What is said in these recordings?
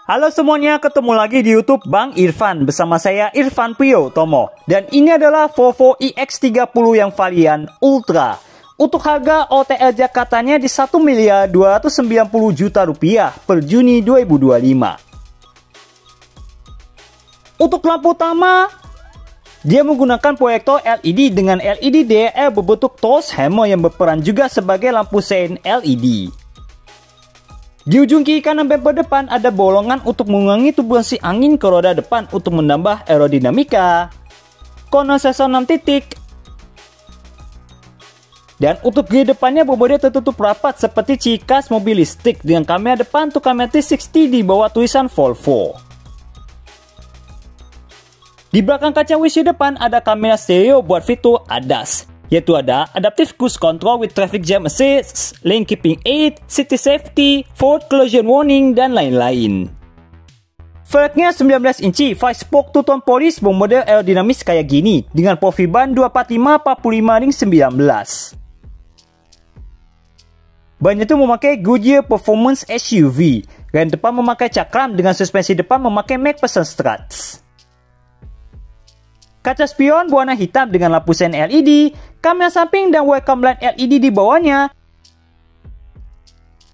Halo semuanya, ketemu lagi di YouTube Bang Irfan bersama saya Irfan Priyotomo. Dan ini adalah Volvo EX30 yang varian Ultra. Untuk harga OTL Jakartanya di 1.290 juta rupiah per Juni 2025. Untuk lampu utama, dia menggunakan proyektor LED dengan LED DRL berbentuk Torx Hammer yang berperan juga sebagai lampu sein LED. Di ujung kiri kanan bumper depan ada bolongan untuk mengurangi turbulensi angin ke roda depan untuk menambah aerodinamika. Kondensor 6 titik. Dan untuk grill depannya bobotnya tertutup rapat seperti ciri khas mobil listrik dengan kamera depan untuk kamera 360 di bawah tulisan Volvo. Di belakang kaca windshield depan ada kamera stereo buat fitur ADAS. Yaitu ada Adaptive Cruise Control with Traffic Jam Assist, Lane Keeping Aid, City Safety, Forward Collision Warning, dan lain-lain. Velgnya 19 inci 5-spoke two-tone polish bermodel aerodinamis kayak gini dengan profil ban 245/45 ring 19. Bannya itu memakai Goodyear Performance SUV, rem depan memakai cakram dengan suspensi depan memakai MacPherson Struts. Kaca spion berwarna hitam dengan lampu sein LED, kamera samping dan welcome light LED di bawahnya.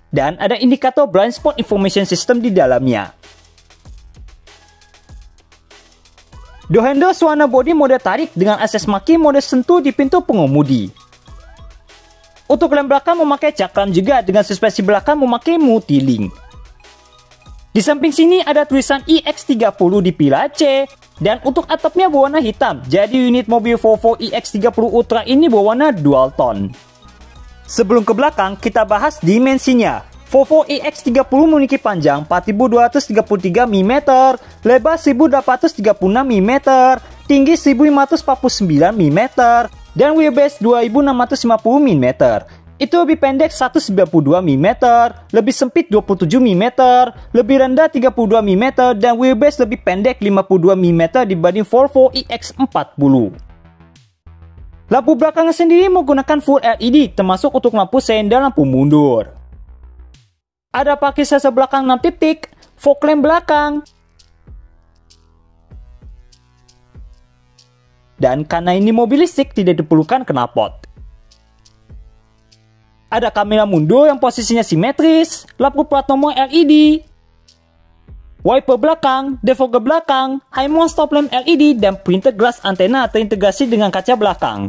Dan ada indikator blind spot information system di dalamnya. Door handles warna bodi mode tarik dengan akses maki mode sentuh di pintu pengemudi. Untuk lem belakang memakai cakram juga dengan suspensi belakang memakai multi-link. Di samping sini ada tulisan EX30 di pilar C. Dan untuk atapnya berwarna hitam, jadi unit mobil Volvo EX30 Ultra ini berwarna dual tone. Sebelum ke belakang, kita bahas dimensinya. Volvo EX30 memiliki panjang 4.233 mm, lebar 1.836 mm, tinggi 1.549 mm, dan wheelbase 2.650 mm. Itu lebih pendek 192 mm, lebih sempit 27 mm, lebih rendah 32 mm, dan wheelbase lebih pendek 52 mm dibanding Volvo EX40. Lampu belakang sendiri menggunakan full LED termasuk untuk lampu sein dan lampu mundur. Ada parkir sensor belakang 6 titik, fog lamp belakang. Dan karena ini mobil listrik tidak diperlukan knalpot. Ada kamera mundur yang posisinya simetris, lampu plat nomor LED, wiper belakang, defogger belakang, high mount stop lamp LED, dan printed glass antena terintegrasi dengan kaca belakang.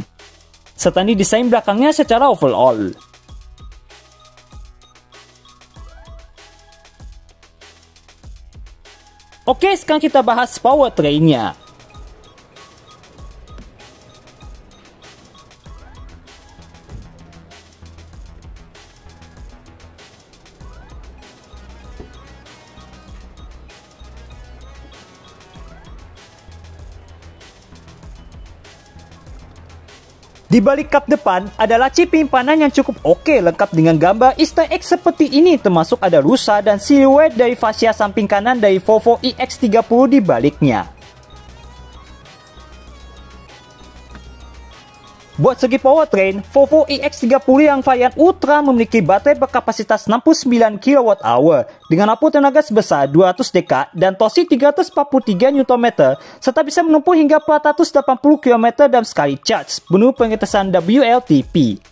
Serta ini desain belakangnya secara overall. Oke, sekarang kita bahas powertrainnya. Di balik kap depan ada laci penyimpanan yang cukup oke lengkap dengan gambar Easter egg seperti ini termasuk ada rusa dan siluet dari fascia samping kanan dari Volvo EX30 di baliknya. Buat segi powertrain, Volvo EX30 yang varian Ultra memiliki baterai berkapasitas 69 kWh dengan output tenaga sebesar 200 dk dan torsi 343 Nm serta bisa menempuh hingga 480 km dalam sekali charge menurut pengetesan WLTP.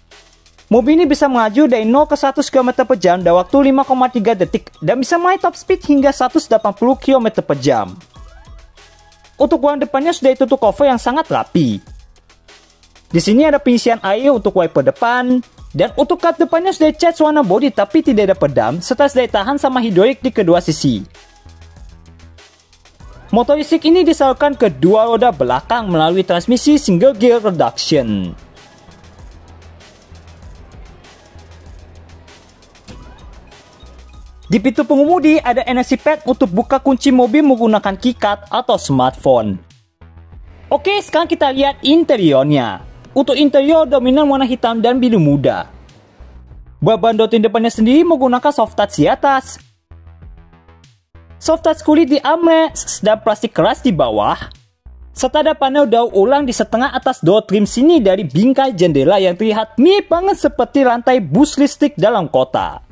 Mobil ini bisa melaju dari 0 ke 100 km per jam dalam waktu 5,3 detik dan bisa meraih top speed hingga 180 km per jam. Untuk ruang depannya sudah ditutup cover yang sangat rapi. Di sini ada pengisian air untuk wiper depan, dan untuk kap depannya sudah cat warna bodi tapi tidak ada pedam, serta sudah tahan sama hidrolik di kedua sisi. Motor listrik ini disalurkan ke dua roda belakang melalui transmisi single gear reduction. Di pintu pengemudi ada NFC pad untuk buka kunci mobil menggunakan keycard atau smartphone. Oke, sekarang kita lihat interiornya. Untuk interior dominan warna hitam dan biru muda. Buat ban dotin depannya sendiri menggunakan soft touch di atas. Soft touch kulit di armrest dan plastik keras di bawah. Serta ada panel daur ulang di setengah atas door trim sini dari bingkai jendela yang terlihat mirip banget seperti lantai bus listrik dalam kota.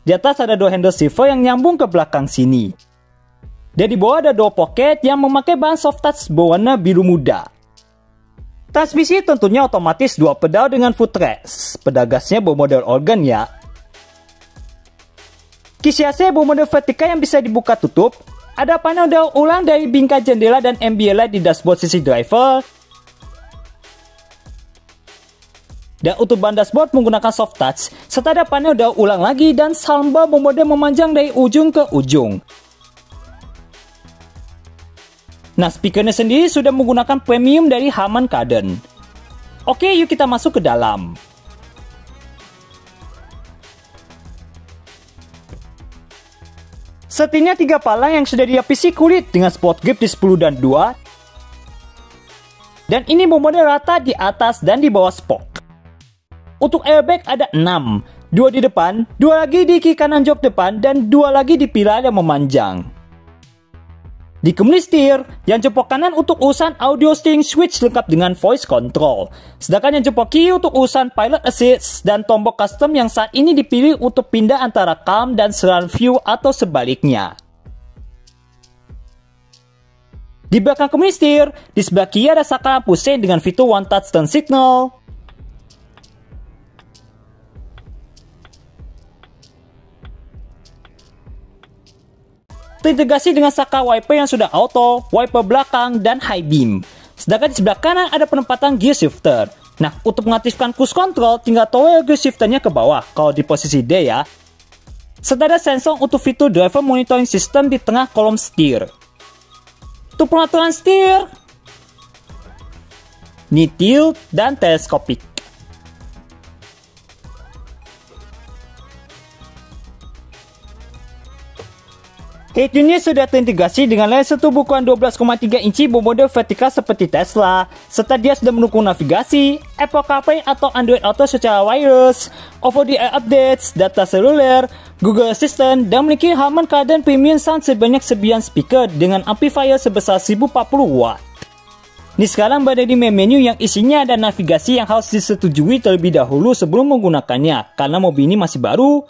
Di atas ada door handle silver yang nyambung ke belakang sini. Dan di bawah ada door pocket yang memakai bahan soft touch berwarna biru muda. Transmisi tentunya otomatis 2 pedal dengan footrest. Pedal gasnya bermodel organ ya. Kisi AC bermodel vertikal yang bisa dibuka tutup. Ada panel daur ulang dari bingkai jendela dan ambient light di dashboard sisi driver. Dan untuk ban dashboard menggunakan soft touch, serta ada panel daur ulang lagi dan soundbar bermodel memanjang dari ujung ke ujung. Nah, speakernya sendiri sudah menggunakan premium dari Harman Kardon. Oke, yuk kita masuk ke dalam. Setirnya 3 palang yang sudah dilapisi kulit dengan sport grip di 10 dan 2. Dan ini bermodel rata di atas dan di bawah spok. Untuk airbag ada 6, 2 di depan, 2 lagi di kiri kanan jok depan, dan 2 lagi di pilar yang memanjang. Di kemudi setir, yang jempol kanan untuk urusan audio steering switch lengkap dengan voice control. Sedangkan yang jempol kiri untuk urusan pilot assist dan tombol custom yang saat ini dipilih untuk pindah antara calm dan surround view atau sebaliknya. Di belakang kemudi setir, di sebelah kiri ada saklar lampu sein dengan fitur one touch turn signal. Terintegrasi dengan saklar wiper yang sudah auto, wiper belakang, dan high beam. Sedangkan di sebelah kanan ada penempatan gear shifter. Nah, untuk mengaktifkan cruise control, tinggal toggle gear shifternya ke bawah, kalau di posisi D ya. Serta ada sensor untuk fitur driver monitoring system di tengah kolom setir. Untuk pengaturan setir, knee tilt, dan teleskopik. Head unit sudah terintegrasi dengan layar sentuh berukuran 12,3 inci bermodel vertikal seperti Tesla, serta dia sudah mendukung navigasi, Apple CarPlay atau Android Auto secara wireless, over-the-air updates, data seluler, Google Assistant, dan memiliki Harman Kardon Premium Sound sebanyak 9 speaker dengan amplifier sebesar 1040 watt. Ini sekarang berada di main menu yang isinya ada navigasi yang harus disetujui terlebih dahulu sebelum menggunakannya, karena mobil ini masih baru.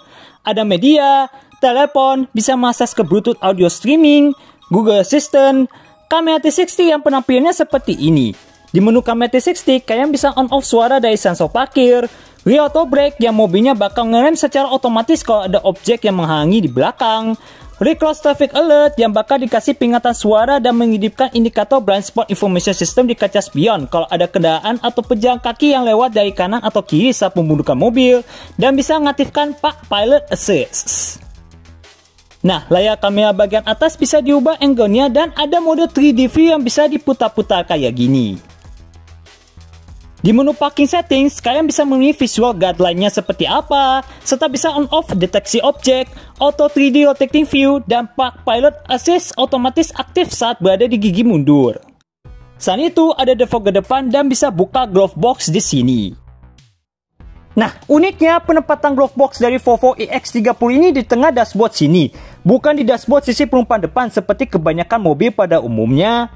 Ada media, telepon, bisa mengakses ke Bluetooth audio streaming, Google Assistant, kamera 360 yang penampilannya seperti ini. Di menu kamera 360, kalian bisa on-off suara dari sensor parkir, rear auto brake yang mobilnya bakal ngerem secara otomatis kalau ada objek yang menghalangi di belakang, rear cross traffic alert yang bakal dikasih peringatan suara dan mengidupkan indikator blind spot information system di kaca spion kalau ada kendaraan atau pejalan kaki yang lewat dari kanan atau kiri saat membunuhkan mobil, dan bisa mengaktifkan Park Pilot Assist. Nah, layar kamera bagian atas bisa diubah angle-nya dan ada mode 3D view yang bisa diputar-putar kayak gini. Di menu parking settings, kalian bisa memilih visual guideline-nya seperti apa, serta bisa on-off deteksi objek, auto 3D rotating view, dan Park Pilot Assist otomatis aktif saat berada di gigi mundur. Selain itu, ada defog ke depan dan bisa buka glove box di sini. Nah, uniknya penempatan glove box dari Volvo EX30 ini di tengah dashboard sini, bukan di dashboard sisi penumpan depan seperti kebanyakan mobil pada umumnya.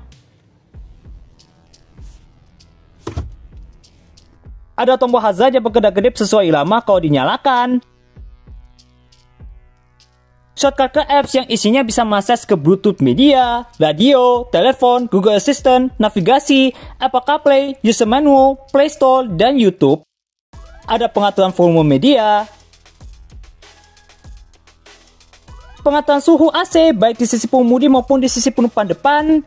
Ada tombol hazard yang berkedap-kedip sesuai irama kalau dinyalakan. Shortcut ke apps yang isinya bisa mengakses ke Bluetooth media, radio, telepon, Google Assistant, navigasi, Apple CarPlay, user manual, Play Store, dan YouTube. Ada pengaturan volume media, pengaturan suhu AC baik di sisi pengemudi maupun di sisi penumpang depan.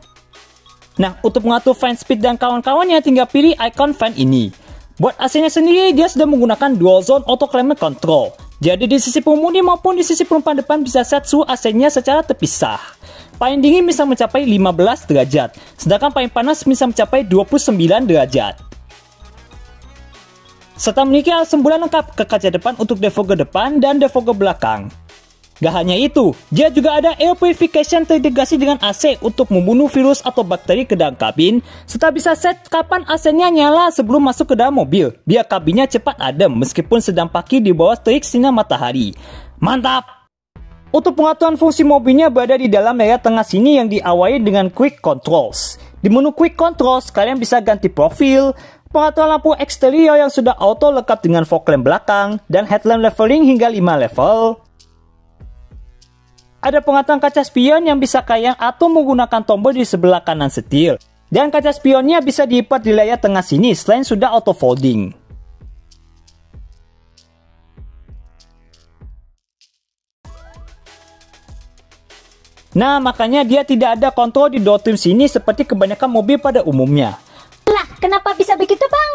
Nah, untuk mengatur fan speed dan kawan-kawannya tinggal pilih icon fan ini. Buat AC-nya sendiri, dia sudah menggunakan dual zone auto climate control. Jadi di sisi pengemudi maupun di sisi penumpang depan bisa set suhu AC-nya secara terpisah. Paling dingin bisa mencapai 15 derajat, sedangkan paling panas bisa mencapai 29 derajat. Serta memiliki alat semburan lengkap ke kaca depan untuk defogger depan dan defogger belakang. Gak hanya itu, dia juga ada air purification terintegrasi dengan AC untuk membunuh virus atau bakteri ke dalam kabin, serta bisa set kapan AC-nya nyala sebelum masuk ke dalam mobil, biar kabinnya cepat adem meskipun sedang parkir di bawah terik sinar matahari. Mantap! Untuk pengaturan fungsi mobilnya berada di dalam layar tengah sini yang diawali dengan Quick Controls. Di menu Quick Controls, kalian bisa ganti profil, pengaturan lampu eksterior yang sudah auto lengkap dengan fog lamp belakang, dan headlamp leveling hingga 5 level. Ada pengaturan kaca spion yang bisa kayang atau menggunakan tombol di sebelah kanan setir. Dan kaca spionnya bisa dilipat di layar tengah sini selain sudah auto folding. Nah, makanya dia tidak ada kontrol di door trim sini seperti kebanyakan mobil pada umumnya. Lah, kenapa bisa begitu, Bang?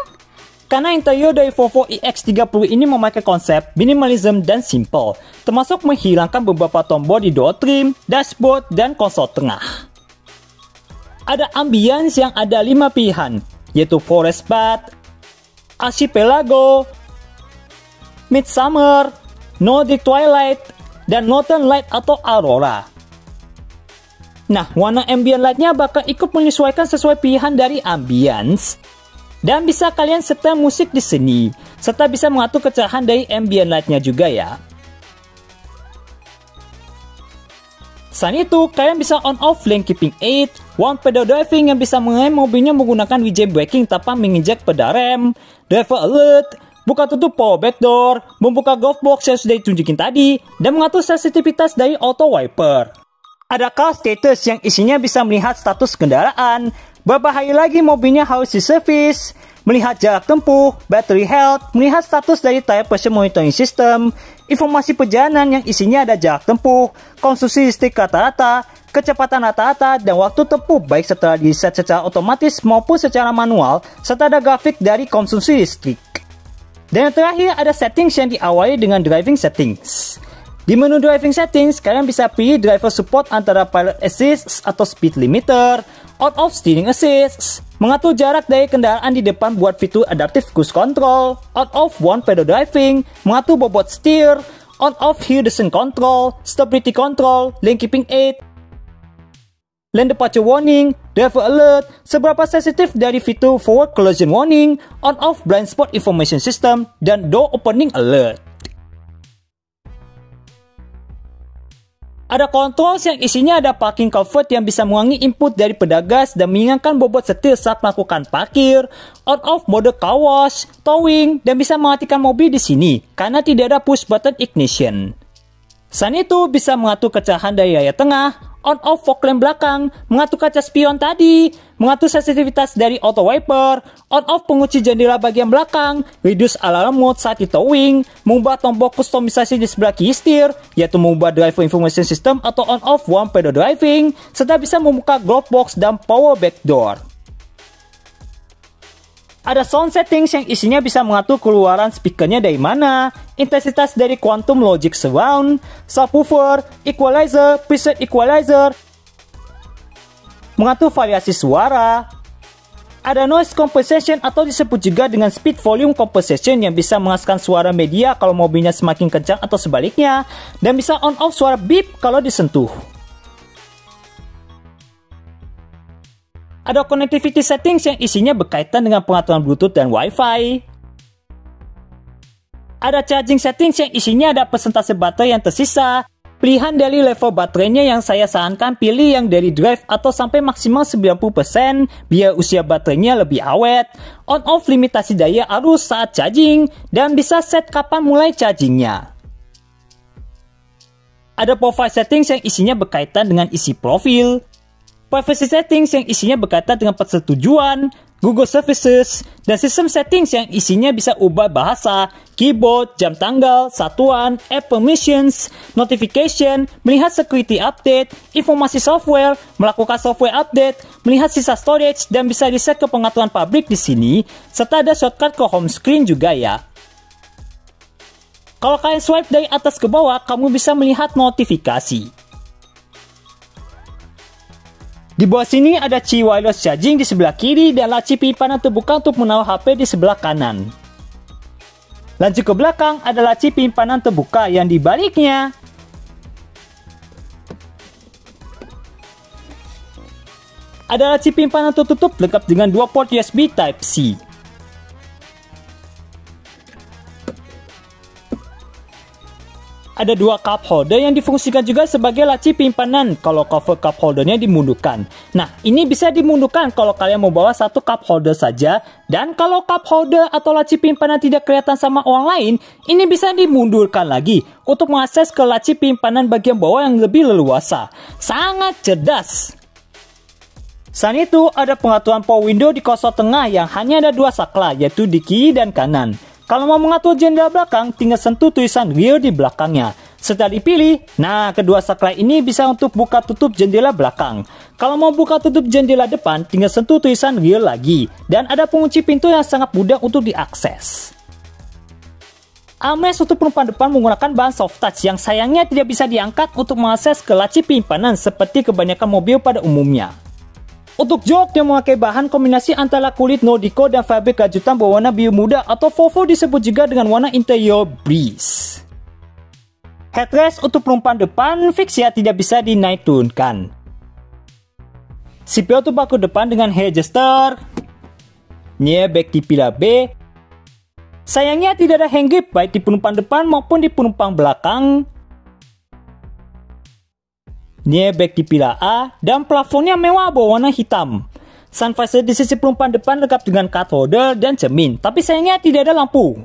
Karena interior dari Volvo EX30 ini memakai konsep minimalism dan simple, termasuk menghilangkan beberapa tombol di door trim, dashboard, dan konsol tengah. Ada ambience yang ada 5 pilihan, yaitu Forest Bath, Archipelago, Midsummer, Nordic Twilight, dan Northern Light atau Aurora. Nah, warna ambient light-nya bakal ikut menyesuaikan sesuai pilihan dari ambience. Dan bisa kalian setel musik di sini, serta bisa mengatur kecerahan dari ambient light-nya juga ya. Selain itu, kalian bisa on off lane keeping aid, one pedal driving yang bisa mengerem mobilnya menggunakan VJ braking tanpa menginjak pedal rem, driver alert, buka tutup power backdoor, membuka glove box yang sudah ditunjukin tadi, dan mengatur sensitivitas dari auto wiper. Ada car status yang isinya bisa melihat status kendaraan, berapa hari lagi mobilnya harus diservis, melihat jarak tempuh, battery health, melihat status dari tire pressure monitoring system, informasi perjalanan yang isinya ada jarak tempuh, konsumsi listrik rata-rata, kecepatan rata-rata, dan waktu tempuh baik setelah di-set secara otomatis maupun secara manual, serta ada grafik dari konsumsi listrik. Dan yang terakhir ada settings yang diawali dengan driving settings. Di menu driving settings, kalian bisa pilih driver support antara pilot assist atau speed limiter, on-off steering assist, mengatur jarak dari kendaraan di depan buat fitur adaptive cruise control, on-off one pedal driving, mengatur bobot steer, on-off hill descent control, stability control, lane keeping aid, lane departure warning, driver alert, seberapa sensitif dari fitur forward collision warning, on-off blind spot information system, dan door opening alert. Ada controls yang isinya ada parking comfort yang bisa mengurangi input dari pedagang dan mengingatkan bobot setir saat melakukan parkir, on-off mode car wash, towing, dan bisa mematikan mobil di sini karena tidak ada push button ignition. Selain itu bisa mengatur kecerahan dari layar tengah, on-off fog lamp belakang, mengatur kaca spion tadi, mengatur sensitivitas dari auto wiper, on-off pengunci jendela bagian belakang, reduce alarm mode saat di towing, mengubah tombol kustomisasi di sebelah kiri setir, yaitu mengubah driver information system atau on-off one pedal driving, serta bisa membuka glove box dan power back door. Ada sound settings yang isinya bisa mengatur keluaran speakernya dari mana, intensitas dari quantum logic surround, subwoofer, equalizer, preset equalizer, mengatur variasi suara. Ada noise compensation atau disebut juga dengan speed volume compensation yang bisa mengasahkan suara media kalau mobilnya semakin kencang atau sebaliknya, dan bisa on off suara beep kalau disentuh. Ada connectivity settings yang isinya berkaitan dengan pengaturan Bluetooth dan Wi-Fi. Ada charging settings yang isinya ada persentase baterai yang tersisa, pilihan dari level baterainya yang saya sarankan pilih yang dari drive atau sampai maksimal 90% biar usia baterainya lebih awet, on-off limitasi daya arus saat charging, dan bisa set kapan mulai chargingnya. Ada profile settings yang isinya berkaitan dengan isi profil, privacy settings yang isinya berkaitan dengan persetujuan, Google Services, dan sistem settings yang isinya bisa ubah bahasa, keyboard, jam tanggal, satuan, app permissions, notification, melihat security update, informasi software, melakukan software update, melihat sisa storage, dan bisa di-set ke pengaturan publik di sini, serta ada shortcut ke home screen juga ya. Kalau kalian swipe dari atas ke bawah, kamu bisa melihat notifikasi. Di bawah sini ada Qi wireless charging di sebelah kiri dan laci penyimpanan terbuka untuk menaruh HP di sebelah kanan. Lanjut ke belakang ada laci penyimpanan terbuka yang di baliknya. Ada laci penyimpanan tertutup lengkap dengan 2 port USB Type-C. ada dua cup holder yang difungsikan juga sebagai laci penyimpanan kalau cover cup holdernya dimundurkan. Nah, ini bisa dimundurkan kalau kalian mau bawa satu cup holder saja, dan kalau cup holder atau laci penyimpanan tidak kelihatan sama orang lain, ini bisa dimundurkan lagi untuk mengakses ke laci penyimpanan bagian bawah yang lebih leluasa. Sangat cerdas! Selain itu, ada pengaturan power window di konsol tengah yang hanya ada dua saklar, yaitu di kiri dan kanan. Kalau mau mengatur jendela belakang, tinggal sentuh tulisan rear di belakangnya. Setelah dipilih, nah kedua saklar ini bisa untuk buka tutup jendela belakang. Kalau mau buka tutup jendela depan, tinggal sentuh tulisan rear lagi. Dan ada pengunci pintu yang sangat mudah untuk diakses. Armrest untuk penumpang depan menggunakan bahan soft touch yang sayangnya tidak bisa diangkat untuk mengakses ke laci penyimpanan seperti kebanyakan mobil pada umumnya. Untuk jok yang memakai bahan kombinasi antara kulit Nordico dan fabrik rajutan berwarna biru muda atau Volvo disebut juga dengan warna interior Breeze. Headrest untuk penumpang depan fix ya, tidak bisa dinaik turunkan. Seatbelt untuk bangku depan dengan head adjuster. Ini back di pilar B. Sayangnya tidak ada hand grip baik di penumpang depan maupun di penumpang belakang. Ini back di pilar A, dan plafonnya mewah berwarna hitam. Sun visor di sisi penumpang depan lengkap dengan card holder dan cermin, tapi sayangnya tidak ada lampu.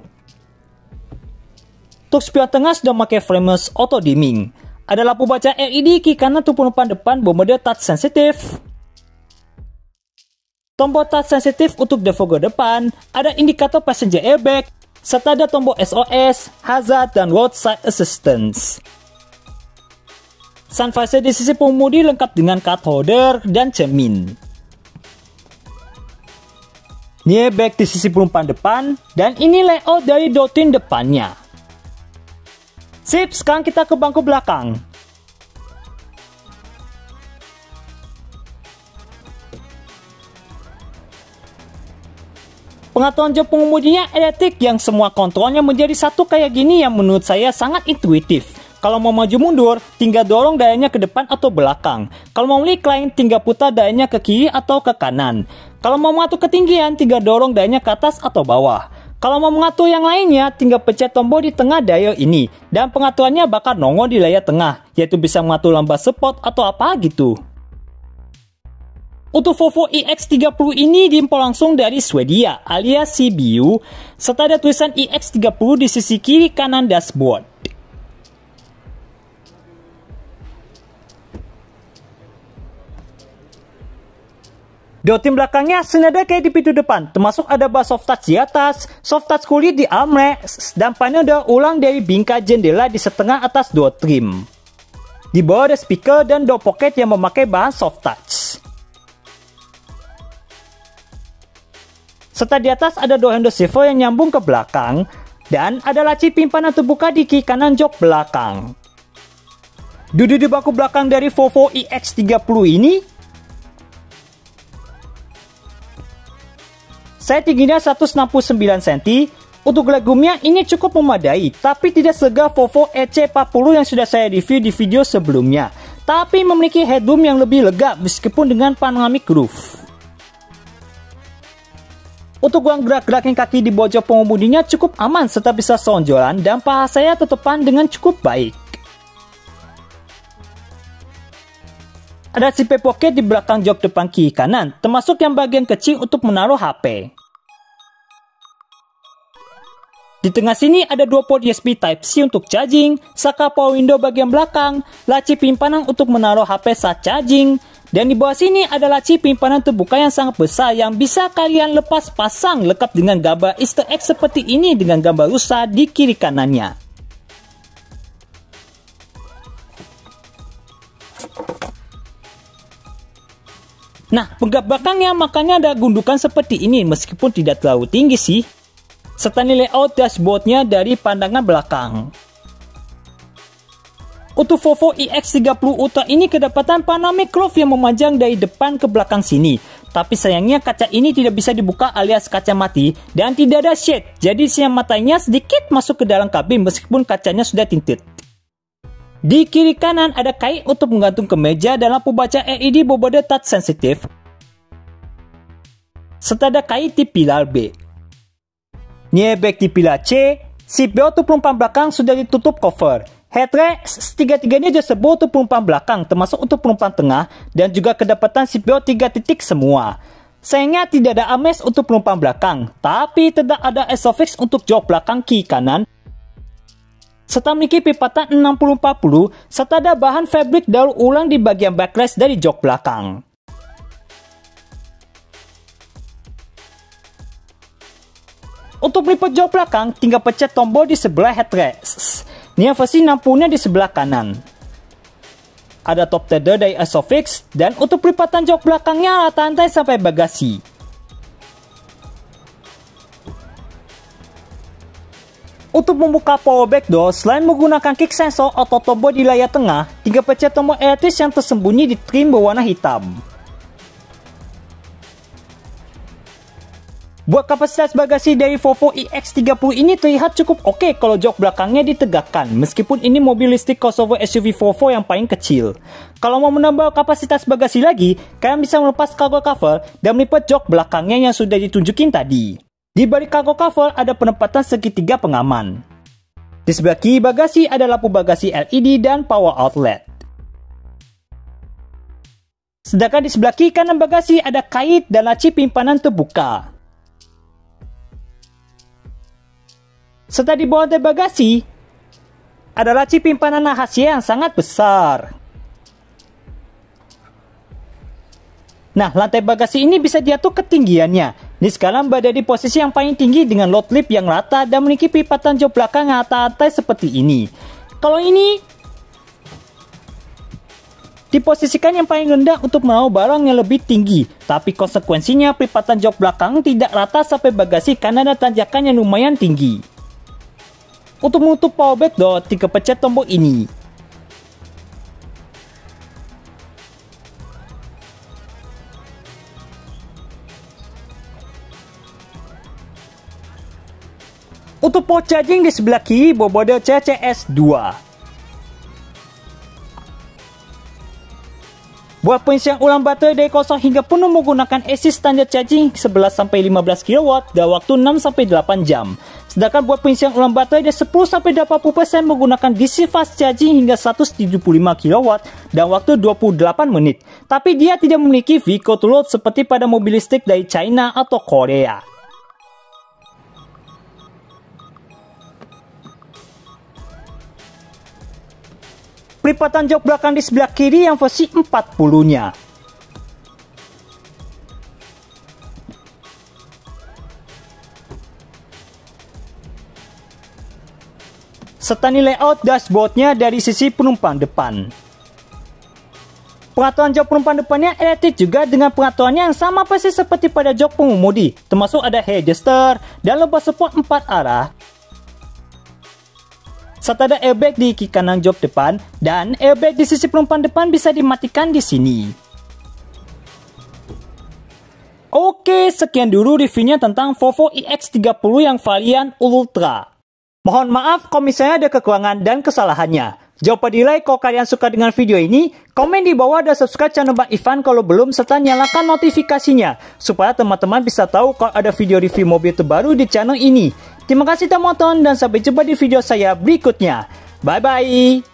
Untuk spion tengah sudah memakai frameless auto dimming. Ada lampu baca LED kiri kanan untuk penumpang depan bermodel touch sensitif. Tombol touch sensitif untuk defogger depan, ada indikator passenger airbag, serta ada tombol SOS, hazard, dan roadside assistance. Sun visor di sisi pengemudi lengkap dengan card holder dan cermin. Ini back di sisi penumpang depan, dan ini layout dari door trim depannya. Sip, sekarang kita ke bangku belakang. Pengaturan jok pengemudinya elektrik yang semua kontrolnya menjadi satu kayak gini yang menurut saya sangat intuitif. Kalau mau maju mundur, tinggal dorong dayanya ke depan atau belakang. Kalau mau recline, tinggal putar dayanya ke kiri atau ke kanan. Kalau mau mengatur ketinggian, tinggal dorong dayanya ke atas atau bawah. Kalau mau mengatur yang lainnya, tinggal pencet tombol di tengah dial ini. Dan pengaturannya bakal nongol di layar tengah, yaitu bisa mengatur lambat sport atau apa gitu. Untuk Volvo EX30 ini diimpor langsung dari Swedia alias CBU, serta ada tulisan EX30 di sisi kiri kanan dashboard. Door trim belakangnya senada kayak di pintu depan, termasuk ada bar soft touch di atas, soft touch kulit di armrest, dan panel daur ulang dari bingkai jendela di setengah atas door trim. Di bawah ada speaker dan door pocket yang memakai bahan soft touch. Serta di atas ada door handle swivel yang nyambung ke belakang, dan ada laci penyimpanan terbuka di kiri kanan jok belakang. Duduk di bangku belakang dari Volvo EX30 ini, saya tingginya 169 cm, untuk legroomnya ini cukup memadai, tapi tidak segar Volvo EC40 yang sudah saya review di video sebelumnya. Tapi memiliki headroom yang lebih lega meskipun dengan panoramic roof. Untuk ruang gerak-gerakin kaki di bawah pengemudinya cukup aman serta bisa sonjolan dan paha saya tutupan dengan cukup baik. Ada zipper pocket di belakang jok depan kiri kanan, termasuk yang bagian kecil untuk menaruh HP. Di tengah sini ada dua port USB Type-C untuk charging, saklar power window bagian belakang, laci penyimpanan untuk menaruh HP saat charging, dan di bawah sini ada laci penyimpanan terbuka yang sangat besar yang bisa kalian lepas pasang lengkap dengan gambar Easter egg seperti ini dengan gambar rusa di kiri kanannya. Nah, penggerak belakangnya makanya ada gundukan seperti ini meskipun tidak terlalu tinggi sih. Serta nilai layout dashboardnya dari pandangan belakang. Untuk Volvo EX30 Ultra ini kedapatan panoramic roof yang memanjang dari depan ke belakang sini. Tapi sayangnya kaca ini tidak bisa dibuka alias kaca mati dan tidak ada shade. Jadi siang matanya sedikit masuk ke dalam kabin meskipun kacanya sudah tinted. Di kiri kanan ada kait untuk menggantung ke meja dan lampu baca LED bermodel touch sensitif. Serta ada kait di pilar B. Nearback di pilar C, seatbelt untuk penumpang belakang sudah ditutup cover. Headrest tiga-tiganya disebut untuk penumpang belakang, termasuk untuk penumpang tengah, dan juga kedapatan seatbelt 3 titik semua. Sayangnya tidak ada armrest untuk penumpang belakang, tapi tetap ada isofix untuk jok belakang kiri kanan, serta memiliki pipatan 60-40, serta ada bahan fabric daur ulang di bagian backrest dari jok belakang. Untuk melipat jok belakang, tinggal pencet tombol di sebelah headrest. Ini versi 60-nya di sebelah kanan. Ada top tether dari isofix, dan untuk pelipatan jok belakangnya rata rantai sampai bagasi. Untuk membuka power back door, selain menggunakan kick sensor atau tombol di layar tengah, tinggal pencet tombol elektris yang tersembunyi di trim berwarna hitam. Buat kapasitas bagasi dari Volvo EX30 ini terlihat cukup oke kalau jok belakangnya ditegakkan, meskipun ini mobil listrik crossover SUV Volvo yang paling kecil. Kalau mau menambah kapasitas bagasi lagi, kalian bisa melepas cargo cover dan melipat jok belakangnya yang sudah ditunjukin tadi. Di balik cargo cover ada penempatan segitiga pengaman. Di sebelah kiri bagasi ada lampu bagasi LED dan power outlet. Sedangkan di sebelah kiri kanan bagasi ada kait dan laci penyimpanan terbuka. Serta di bawah lantai bagasi, ada laci penyimpanan rahasia yang sangat besar. Nah, lantai bagasi ini bisa diatur ketinggiannya. Ini sekarang berada di posisi yang paling tinggi dengan load lip yang rata dan memiliki pipatan jok belakang yang rata-rata seperti ini. Kalau ini diposisikan yang paling rendah untuk menaruh barang yang lebih tinggi, tapi konsekuensinya pipatan jok belakang tidak rata sampai bagasi karena ada tanjakan yang lumayan tinggi. Untuk menutup power back door, tinggal pencet tombol ini. Untuk port charging di sebelah kiri bermodel CCS2. Buat pengisian ulang baterai dari kosong hingga penuh menggunakan AC standard charging 11-15 kW dan waktu 6-8 jam. Sedangkan buat pengisian ulang baterai dari 10-80% menggunakan DC fast charging hingga 175 kW dan waktu 28 menit. Tapi dia tidak memiliki vehicle to load seperti pada mobil listrik dari China atau Korea. Pelipatan jok belakang di sebelah kiri yang versi 40-nya. Serta nilai layout dashboardnya dari sisi penumpang depan. Pengaturan jok penumpang depannya elektrik juga dengan pengaturannya yang sama persis seperti pada jok pengemudi, termasuk ada head adjuster dan lumbar support 4 arah. Serta ada airbag di kiri kanan jok depan dan airbag di sisi penumpang depan bisa dimatikan di sini. Oke, sekian dulu reviewnya tentang Volvo EX30 yang varian Ultra. Mohon maaf kalau misalnya ada kekurangan dan kesalahannya. Jangan lupa di like kalau kalian suka dengan video ini, komen di bawah dan subscribe channel Bang Ivan kalau belum, serta nyalakan notifikasinya supaya teman-teman bisa tahu kalau ada video review mobil terbaru di channel ini. Terima kasih telah menonton dan sampai jumpa di video saya berikutnya. Bye bye.